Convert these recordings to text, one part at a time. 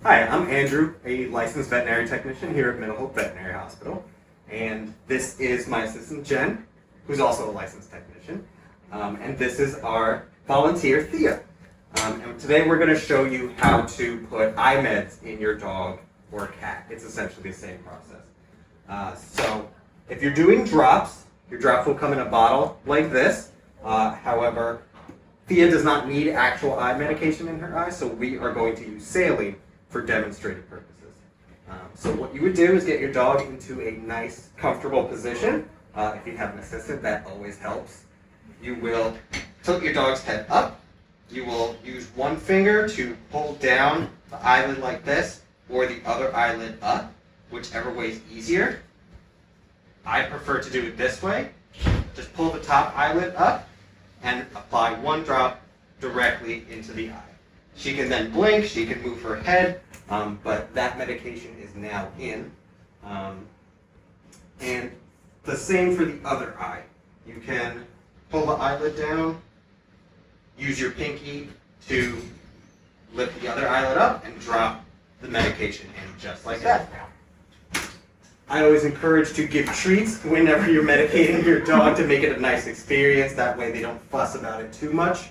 Hi, I'm Andrew, a licensed veterinary technician here at Middlehope Veterinary Hospital. And this is my assistant, Jen, who's also a licensed technician. And this is our volunteer, Thea. And today we're going to show you how to put eye meds in your dog or cat. It's essentially the same process. So if you're doing drops, your drops will come in a bottle like this. However, Thea does not need actual eye medication in her eye, so we are going to use saline for demonstrative purposes. So what you would do is get your dog into a nice, comfortable position. If you have an assistant, that always helps. You will tilt your dog's head up. You will use one finger to pull down the eyelid like this, or the other eyelid up, whichever way is easier. I prefer to do it this way. Just pull the top eyelid up and apply one drop directly into the eye. She can then blink, she can move her head, but that medication is now in. And the same for the other eye. You can pull the eyelid down, use your pinky to lift the other eyelid up and drop the medication in just like that. I always encourage to give treats whenever you're medicating your dog to make it a nice experience. That way they don't fuss about it too much.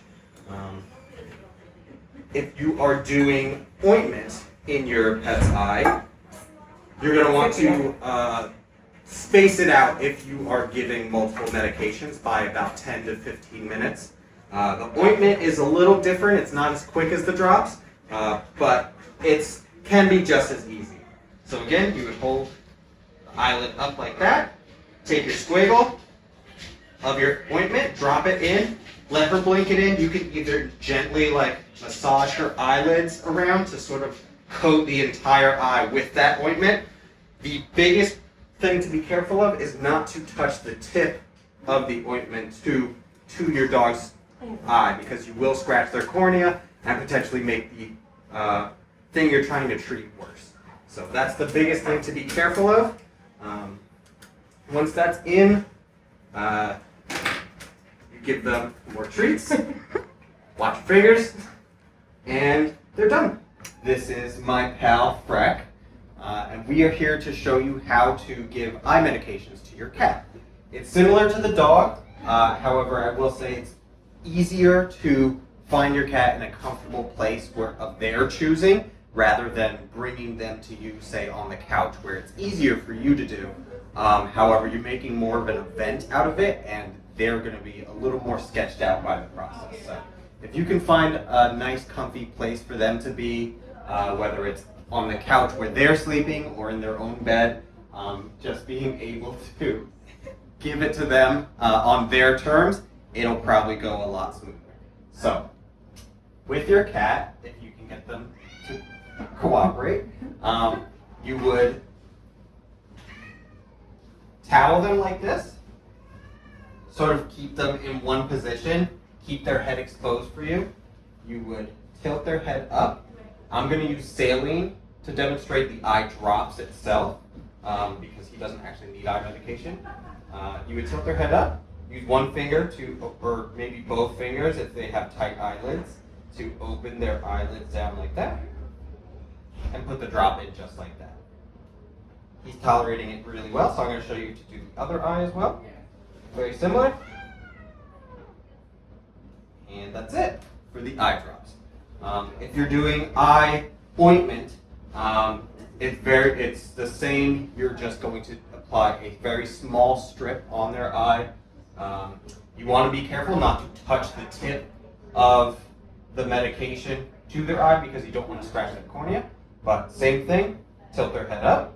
If you are doing ointment in your pet's eye, you're going to want to space it out if you are giving multiple medications by about 10 to 15 minutes. The ointment is a little different. It's not as quick as the drops, but it can be just as easy. So again, you would hold the eyelid up like that, take your squiggle of your ointment, drop it in, let her blink it in. You can either gently massage her eyelids around to sort of coat the entire eye with that ointment. The biggest thing to be careful of is not to touch the tip of the ointment to your dog's eye, because you will scratch their cornea and potentially make the thing you're trying to treat worse. So that's the biggest thing to be careful of. Once that's in, you give them more treats, watch your fingers, and they're done. This is my pal, Freck, and we are here to show you how to give eye medications to your cat. It's similar to the dog, however, I will say it's easier to find your cat in a comfortable place of their choosing, rather than bringing them to you, say, on the couch, where it's easier for you to do. However, you're making more of an event out of it, and they're going to be a little more sketched out by the process. So if you can find a nice, comfy place for them to be, whether it's on the couch where they're sleeping or in their own bed, just being able to give it to them on their terms, it'll probably go a lot smoother. So with your cat, if you can get them to cooperate, you would towel them like this, sort of keep them in one position, keep their head exposed for you. You would tilt their head up. I'm going to use saline to demonstrate the eye drops itself, because he doesn't actually need eye medication. You would tilt their head up, use one finger or maybe both fingers if they have tight eyelids, to open their eyelids down like that, and put the drop in just like that. He's tolerating it really well, so I'm going to show you to do the other eye as well. Very similar. And that's it for the eye drops. If you're doing eye ointment, it's the same. You're just going to apply a very small strip on their eye. You want to be careful not to touch the tip of the medication to their eye, because you don't want to scratch their cornea. But same thing, tilt their head up,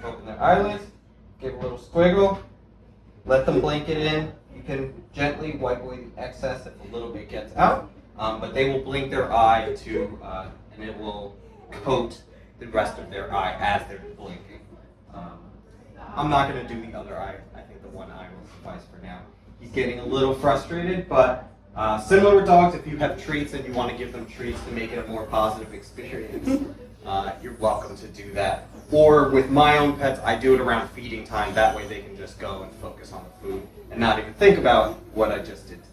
open their eyelids, give a little squiggle, let them blink it in. You can gently wipe away the excess if a little bit gets out, but they will blink their eye too, and it will coat the rest of their eye as they're blinking. I'm not going to do the other eye. I think the one eye will suffice for now. He's getting a little frustrated, but similar with dogs, if you have treats and you want to give them treats to make it a more positive experience, you're welcome to do that. Or with my own pets, I do it around feeding time. That way they can just go and focus on the food and not even think about what I just did to them.